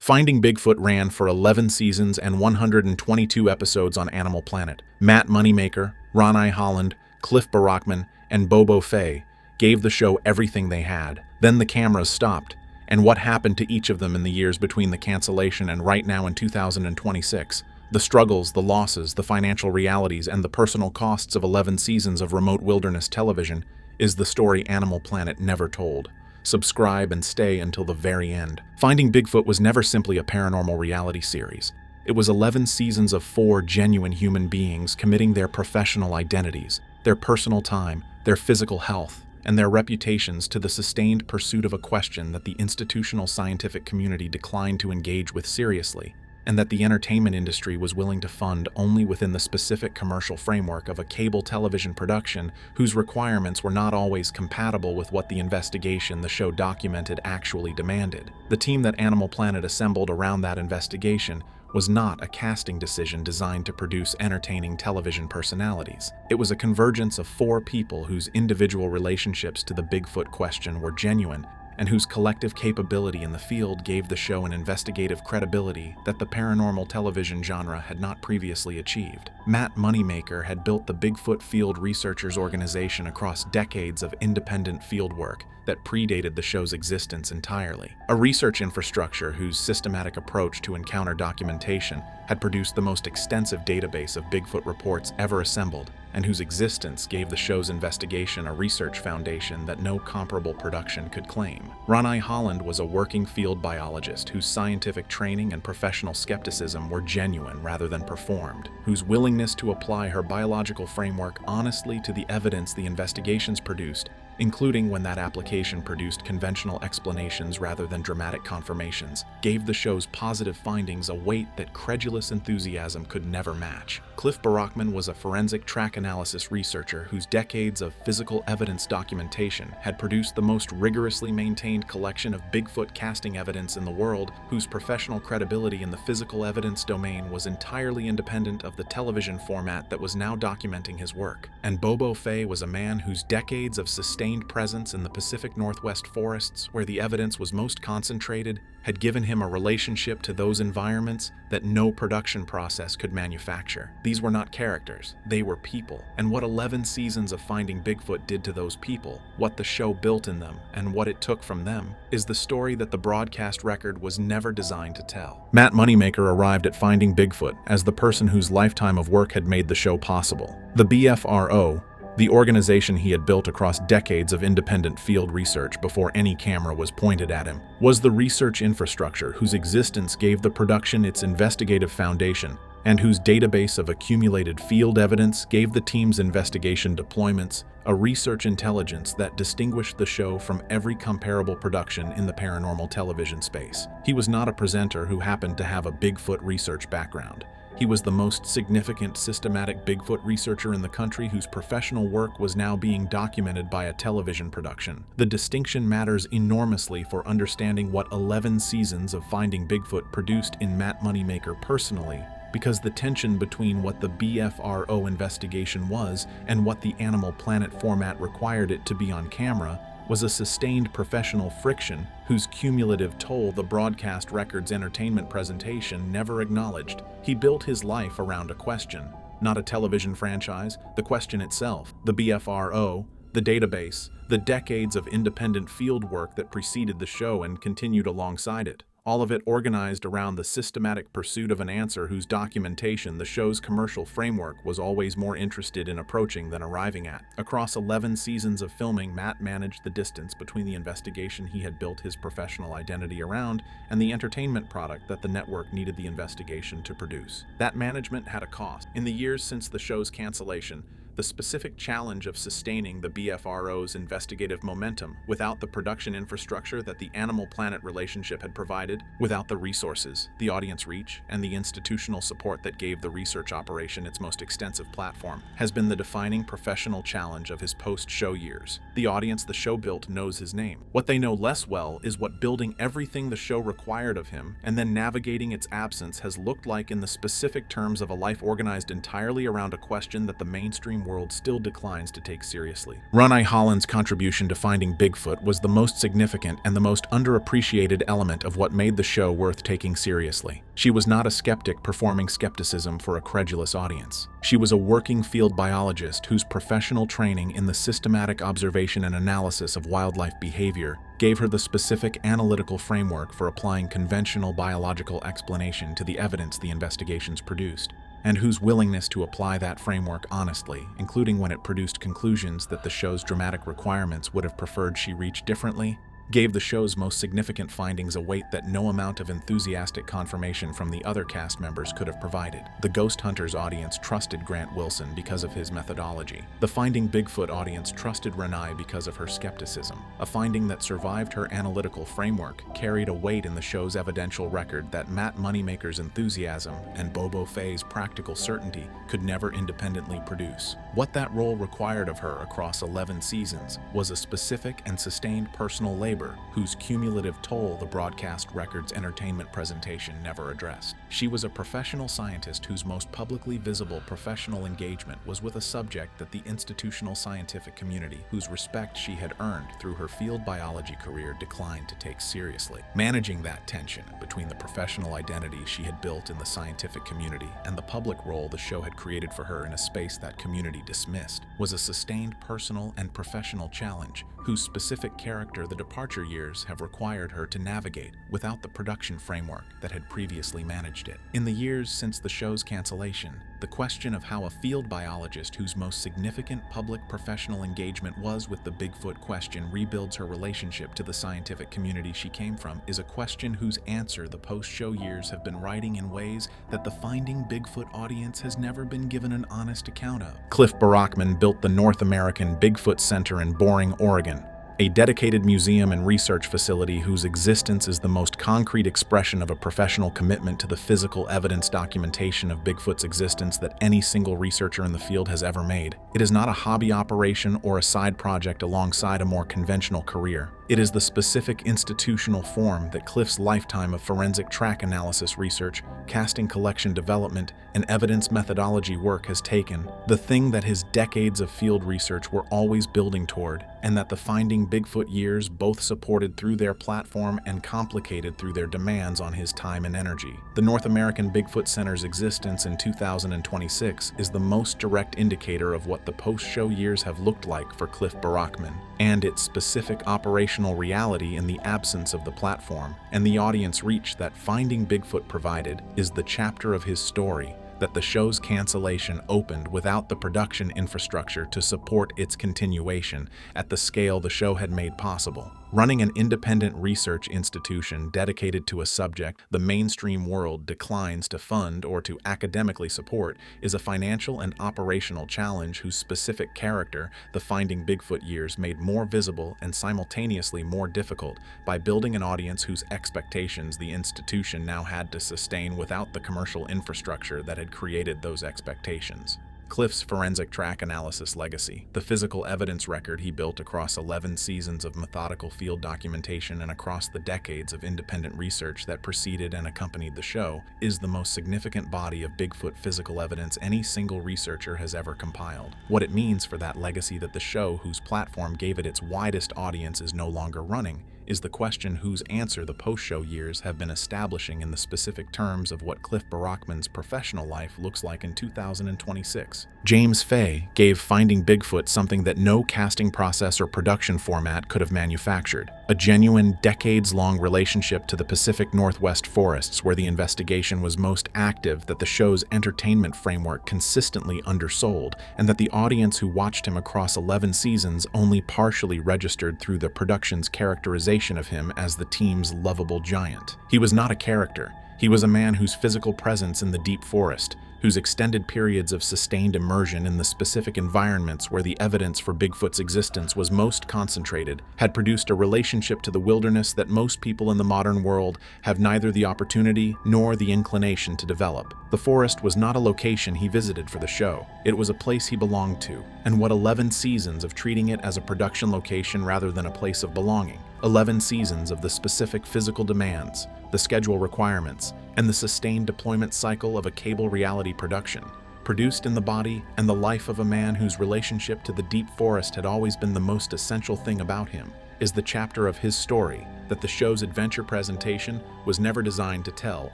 Finding Bigfoot ran for 11 seasons and 122 episodes on Animal Planet. Matt Moneymaker, Ranae Holland, Cliff Barackman, and Bobo Fay gave the show everything they had. Then the cameras stopped. And what happened to each of them in the years between the cancellation and right now in 2026? The struggles, the losses, the financial realities, and the personal costs of 11 seasons of remote wilderness television is the story Animal Planet never told. Subscribe and stay until the very end. Finding Bigfoot was never simply a paranormal reality series. It was 11 seasons of 4 genuine human beings committing their professional identities, their personal time, their physical health, and their reputations to the sustained pursuit of a question that the institutional scientific community declined to engage with seriously, and that the entertainment industry was willing to fund only within the specific commercial framework of a cable television production whose requirements were not always compatible with what the investigation the show documented actually demanded. The team that Animal Planet assembled around that investigation was not a casting decision designed to produce entertaining television personalities. It was a convergence of 4 people whose individual relationships to the Bigfoot question were genuine, and whose collective capability in the field gave the show an investigative credibility that the paranormal television genre had not previously achieved. Matt Moneymaker had built the Bigfoot Field Researchers Organization across decades of independent fieldwork that predated the show's existence entirely. A research infrastructure whose systematic approach to encounter documentation had produced the most extensive database of Bigfoot reports ever assembled, and whose existence gave the show's investigation a research foundation that no comparable production could claim. Ranae Holland was a working field biologist whose scientific training and professional skepticism were genuine rather than performed, whose willingness to apply her biological framework honestly to the evidence the investigations produced, including when that application produced conventional explanations rather than dramatic confirmations, gave the show's positive findings a weight that credulous enthusiasm could never match. Cliff Barackman was a forensic track analysis researcher whose decades of physical evidence documentation had produced the most rigorously maintained collection of Bigfoot casting evidence in the world, whose professional credibility in the physical evidence domain was entirely independent of the television format that was now documenting his work. And Bobo Fay was a man whose decades of sustained presence in the Pacific Northwest forests, where the evidence was most concentrated, had given him a relationship to those environments that no production process could manufacture. These were not characters, they were people. And what 11 seasons of Finding Bigfoot did to those people, what the show built in them, and what it took from them, is the story that the broadcast record was never designed to tell. Matt Moneymaker arrived at Finding Bigfoot as the person whose lifetime of work had made the show possible. The BFRO, the organization he had built across decades of independent field research before any camera was pointed at him, was the research infrastructure whose existence gave the production its investigative foundation, and whose database of accumulated field evidence gave the team's investigation deployments a research intelligence that distinguished the show from every comparable production in the paranormal television space. He was not a presenter who happened to have a Bigfoot research background. He was the most significant systematic Bigfoot researcher in the country whose professional work was now being documented by a television production. The distinction matters enormously for understanding what 11 seasons of Finding Bigfoot produced in Matt Moneymaker personally, because the tension between what the BFRO investigation was and what the Animal Planet format required it to be on camera was a sustained professional friction whose cumulative toll the broadcast record's entertainment presentation never acknowledged. He built his life around a question, not a television franchise, the question itself, the BFRO, the database, the decades of independent field work that preceded the show and continued alongside it. All of it organized around the systematic pursuit of an answer whose documentation the show's commercial framework was always more interested in approaching than arriving at. Across 11 seasons of filming, Matt managed the distance between the investigation he had built his professional identity around and the entertainment product that the network needed the investigation to produce. That management had a cost. In the years since the show's cancellation, the specific challenge of sustaining the BFRO's investigative momentum without the production infrastructure that the Animal Planet relationship had provided, without the resources, the audience reach, and the institutional support that gave the research operation its most extensive platform, has been the defining professional challenge of his post-show years. The audience the show built knows his name. What they know less well is what building everything the show required of him and then navigating its absence has looked like in the specific terms of a life organized entirely around a question that the mainstream modern world still declines to take seriously. Ranae Holland's contribution to Finding Bigfoot was the most significant and the most underappreciated element of what made the show worth taking seriously. She was not a skeptic performing skepticism for a credulous audience. She was a working field biologist whose professional training in the systematic observation and analysis of wildlife behavior gave her the specific analytical framework for applying conventional biological explanation to the evidence the investigations produced, and whose willingness to apply that framework honestly, including when it produced conclusions that the show's dramatic requirements would have preferred she reach differently, gave the show's most significant findings a weight that no amount of enthusiastic confirmation from the other cast members could have provided. The Ghost Hunters audience trusted Grant Wilson because of his methodology. The Finding Bigfoot audience trusted Ranae because of her skepticism. A finding that survived her analytical framework carried a weight in the show's evidential record that Matt Moneymaker's enthusiasm and Bobo Fay's practical certainty could never independently produce. What that role required of her across 11 seasons was a specific and sustained personal labor whose cumulative toll the broadcast record's entertainment presentation never addressed. She was a professional scientist whose most publicly visible professional engagement was with a subject that the institutional scientific community, whose respect she had earned through her field biology career, declined to take seriously. Managing that tension between the professional identity she had built in the scientific community and the public role the show had created for her in a space that community dismissed was a sustained personal and professional challenge whose specific character the departure years have required her to navigate without the production framework that had previously managed it. In the years since the show's cancellation, the question of how a field biologist whose most significant public professional engagement was with the Bigfoot question rebuilds her relationship to the scientific community she came from is a question whose answer the post-show years have been writing in ways that the Finding Bigfoot audience has never been given an honest account of. Barackman built the North American Bigfoot Center in Boring, Oregon, a dedicated museum and research facility whose existence is the most concrete expression of a professional commitment to the physical evidence documentation of Bigfoot's existence that any single researcher in the field has ever made. It is not a hobby operation or a side project alongside a more conventional career. It is the specific institutional form that Cliff's lifetime of forensic track analysis research, casting collection development, and evidence methodology work has taken, the thing that his decades of field research were always building toward, and that the Finding Bigfoot years both supported through their platform and complicated through their demands on his time and energy. The North American Bigfoot Center's existence in 2026 is the most direct indicator of what the post-show years have looked like for Cliff Barackman, and its specific operational reality in the absence of the platform and the audience reach that Finding Bigfoot provided is the chapter of his story that the show's cancellation opened without the production infrastructure to support its continuation at the scale the show had made possible. Running an independent research institution dedicated to a subject the mainstream world declines to fund or to academically support is a financial and operational challenge whose specific character the Finding Bigfoot years made more visible and simultaneously more difficult by building an audience whose expectations the institution now had to sustain without the commercial infrastructure that had created those expectations. Cliff's forensic track analysis legacy, the physical evidence record he built across 11 seasons of methodical field documentation and across the decades of independent research that preceded and accompanied the show, is the most significant body of Bigfoot physical evidence any single researcher has ever compiled. What it means for that legacy that the show, whose platform gave it its widest audience, is no longer running, is the question whose answer the post-show years have been establishing in the specific terms of what Cliff Barackman's professional life looks like in 2026. James Fay gave Finding Bigfoot something that no casting process or production format could have manufactured: a genuine, decades-long relationship to the Pacific Northwest forests where the investigation was most active, that the show's entertainment framework consistently undersold, and that the audience who watched him across 11 seasons only partially registered through the production's characterization of him as the team's lovable giant. He was not a character. He was a man whose physical presence in the deep forest, whose extended periods of sustained immersion in the specific environments where the evidence for Bigfoot's existence was most concentrated, had produced a relationship to the wilderness that most people in the modern world have neither the opportunity nor the inclination to develop. The forest was not a location he visited for the show. It was a place he belonged to. And what 11 seasons of treating it as a production location rather than a place of belonging, 11 seasons of the specific physical demands, the schedule requirements, and the sustained deployment cycle of a cable reality production, produced in the body and the life of a man whose relationship to the deep forest had always been the most essential thing about him, is the chapter of his story that the show's adventure presentation was never designed to tell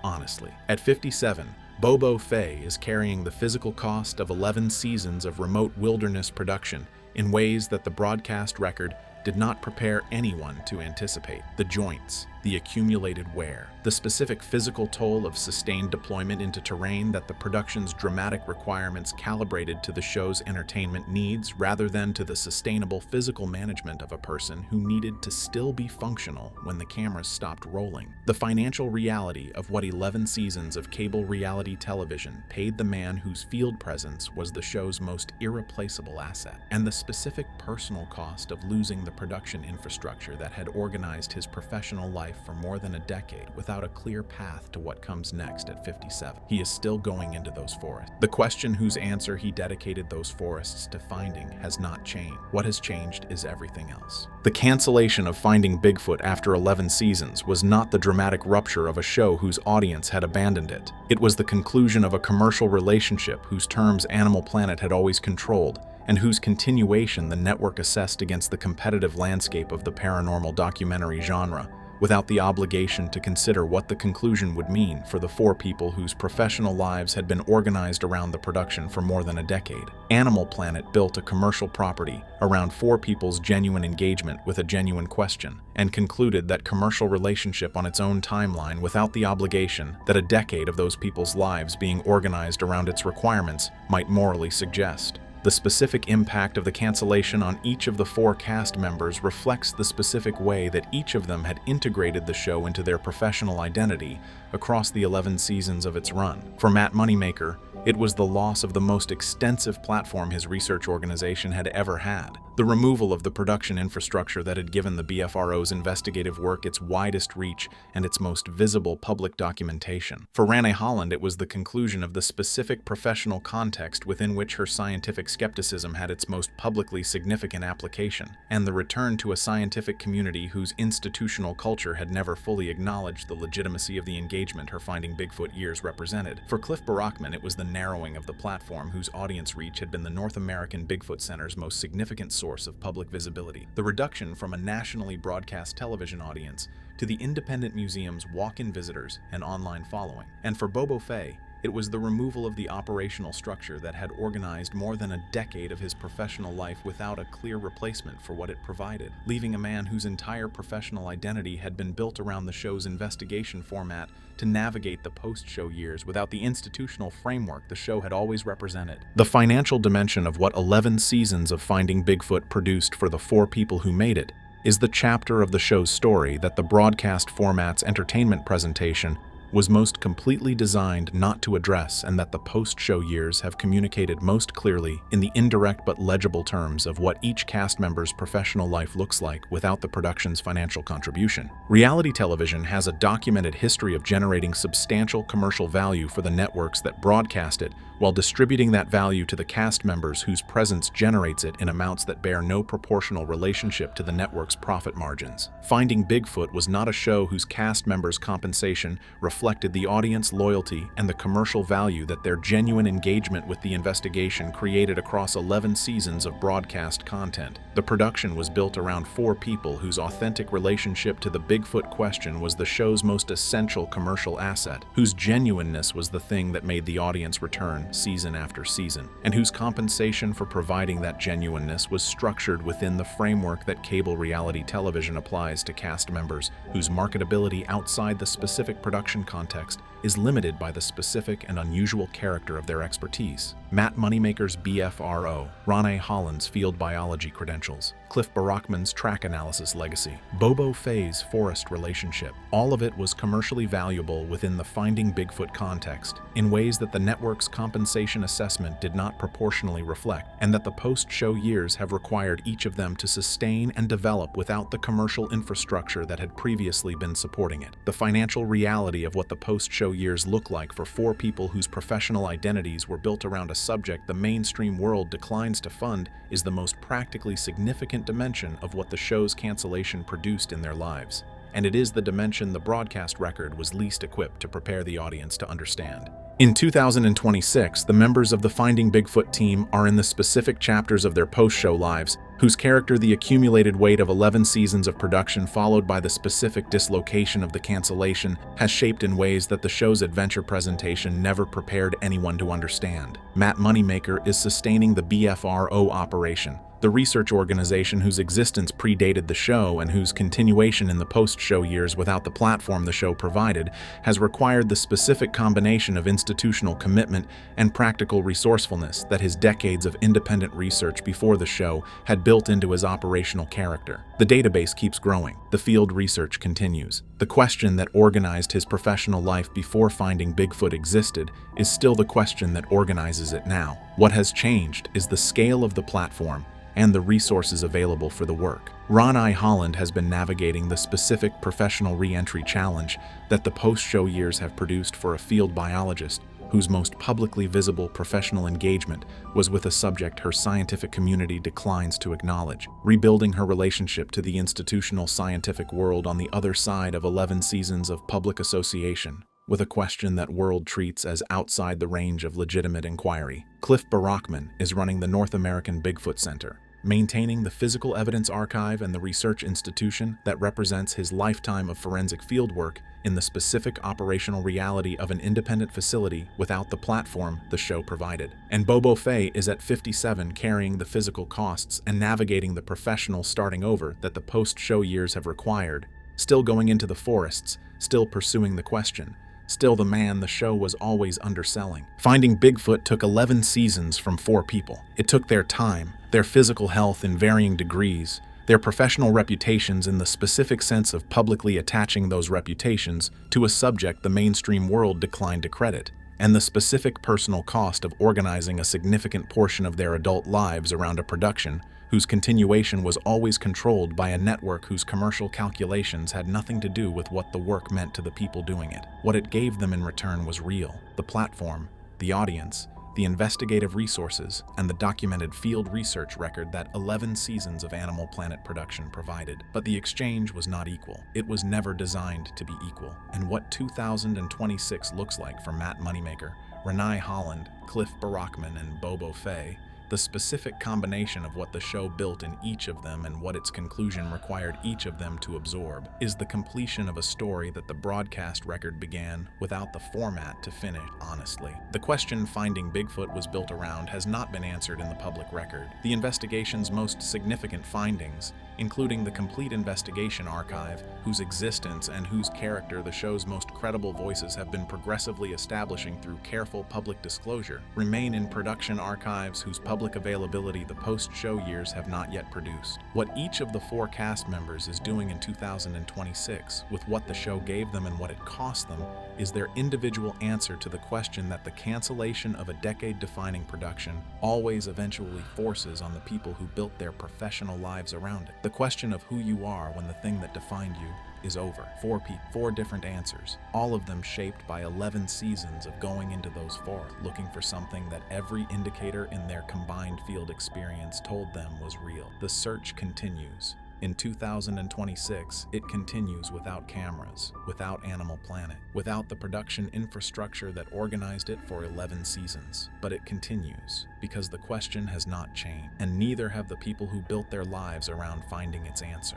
honestly. At 57, Bobo Fay is carrying the physical cost of 11 seasons of remote wilderness production in ways that the broadcast record did not prepare anyone to anticipate. The joints, the accumulated wear, the specific physical toll of sustained deployment into terrain that the production's dramatic requirements calibrated to the show's entertainment needs rather than to the sustainable physical management of a person who needed to still be functional when the cameras stopped rolling. The financial reality of what 11 seasons of cable reality television paid the man whose field presence was the show's most irreplaceable asset, and the specific personal cost of losing the production infrastructure that had organized his professional life for more than a decade without a clear path to what comes next at 57. He is still going into those forests. The question whose answer he dedicated those forests to finding has not changed. What has changed is everything else. The cancellation of Finding Bigfoot after 11 seasons was not the dramatic rupture of a show whose audience had abandoned it. It was the conclusion of a commercial relationship whose terms Animal Planet had always controlled, and whose continuation the network assessed against the competitive landscape of the paranormal documentary genre, without the obligation to consider what the conclusion would mean for the four people whose professional lives had been organized around the production for more than a decade. Animal Planet built a commercial property around four people's genuine engagement with a genuine question, and concluded that commercial relationship on its own timeline without the obligation that a decade of those people's lives being organized around its requirements might morally suggest. The specific impact of the cancellation on each of the four cast members reflects the specific way that each of them had integrated the show into their professional identity across the 11 seasons of its run. For Matt Moneymaker, it was the loss of the most extensive platform his research organization had ever had, the removal of the production infrastructure that had given the BFRO's investigative work its widest reach and its most visible public documentation. For Ranae Holland, it was the conclusion of the specific professional context within which her scientific skepticism had its most publicly significant application, and the return to a scientific community whose institutional culture had never fully acknowledged the legitimacy of the engagement her Finding Bigfoot years represented. For Barackman, it was the narrowing of the platform whose audience reach had been the North American Bigfoot Center's most significant source of public visibility, the reduction from a nationally broadcast television audience to the independent museum's walk-in visitors and online following. And for Bobo Fay, it was the removal of the operational structure that had organized more than a decade of his professional life without a clear replacement for what it provided, leaving a man whose entire professional identity had been built around the show's investigation format to navigate the post-show years without the institutional framework the show had always represented. The financial dimension of what 11 seasons of Finding Bigfoot produced for the four people who made it is the chapter of the show's story that the broadcast format's entertainment presentation was most completely designed not to address, and that the post-show years have communicated most clearly in the indirect but legible terms of what each cast member's professional life looks like without the production's financial contribution. Reality television has a documented history of generating substantial commercial value for the networks that broadcast it, while distributing that value to the cast members whose presence generates it in amounts that bear no proportional relationship to the network's profit margins. Finding Bigfoot was not a show whose cast members' compensation reflected the audience loyalty and the commercial value that their genuine engagement with the investigation created across 11 seasons of broadcast content. The production was built around four people whose authentic relationship to the Bigfoot question was the show's most essential commercial asset, whose genuineness was the thing that made the audience return season after season, and whose compensation for providing that genuineness was structured within the framework that cable reality television applies to cast members whose marketability outside the specific production context is limited by the specific and unusual character of their expertise. Matt Moneymaker's BFRO, Ranae Holland's field biology credentials, Barackman's track analysis legacy, Bobo Fay's forest relationship, all of it was commercially valuable within the Finding Bigfoot context in ways that the network's compensation assessment did not proportionally reflect, and that the post-show years have required each of them to sustain and develop without the commercial infrastructure that had previously been supporting it. The financial reality of what the post-show years look like for four people whose professional identities were built around a subject the mainstream world declines to fund is the most practically significant dimension of what the show's cancellation produced in their lives. and it is the dimension the broadcast record was least equipped to prepare the audience to understand. In 2026, the members of the Finding Bigfoot team are in the specific chapters of their post-show lives, whose character the accumulated weight of 11 seasons of production followed by the specific dislocation of the cancellation has shaped in ways that the show's adventure presentation never prepared anyone to understand. Matt Moneymaker is sustaining the BFRO operation, the research organization whose existence predated the show and whose continuation in the post-show years without the platform the show provided has required the specific combination of institutional commitment and practical resourcefulness that his decades of independent research before the show had built into his operational character. The database keeps growing. The field research continues. The question that organized his professional life before Finding Bigfoot existed is still the question that organizes it now. What has changed is the scale of the platform and the resources available for the work. Ranae Holland has been navigating the specific professional re-entry challenge that the post-show years have produced for a field biologist whose most publicly visible professional engagement was with a subject her scientific community declines to acknowledge, rebuilding her relationship to the institutional scientific world on the other side of 11 seasons of public association, with a question that world treats as outside the range of legitimate inquiry. Barackman is running the North American Bigfoot Center, maintaining the physical evidence archive and the research institution that represents his lifetime of forensic fieldwork in the specific operational reality of an independent facility without the platform the show provided. And Bobo Fay is at 57 carrying the physical costs and navigating the professional starting over that the post-show years have required, still going into the forests, still pursuing the question, still the man the show was always underselling. Finding Bigfoot took 11 seasons from 4 people. It took their time, their physical health in varying degrees, their professional reputations in the specific sense of publicly attaching those reputations to a subject the mainstream world declined to credit, and the specific personal cost of organizing a significant portion of their adult lives around a production whose continuation was always controlled by a network whose commercial calculations had nothing to do with what the work meant to the people doing it. What it gave them in return was real: the platform, the audience, the investigative resources, and the documented field research record that 11 seasons of Animal Planet production provided. But the exchange was not equal. It was never designed to be equal. And what 2026 looks like for Matt Moneymaker, Ranae Holland, Barackman, and Bobo Fay, the specific combination of what the show built in each of them and what its conclusion required each of them to absorb, is the completion of a story that the broadcast record began without the format to finish honestly. The question Finding Bigfoot was built around has not been answered in the public record. The investigation's most significant findings, including the complete investigation archive, whose existence and whose character the show's most credible voices have been progressively establishing through careful public disclosure, remain in production archives whose public availability the post-show years have not yet produced. What each of the 4 cast members is doing in 2026, with what the show gave them and what it cost them, is their individual answer to the question that the cancellation of a decade-defining production always eventually forces on the people who built their professional lives around it. The question of who you are when the thing that defined you is over. 4 people, 4 different answers, all of them shaped by 11 seasons of going into those 4, looking for something that every indicator in their combined field experience told them was real. The search continues. In 2026, it continues without cameras, without Animal Planet, without the production infrastructure that organized it for 11 seasons. But it continues, because the question has not changed, and neither have the people who built their lives around finding its answer.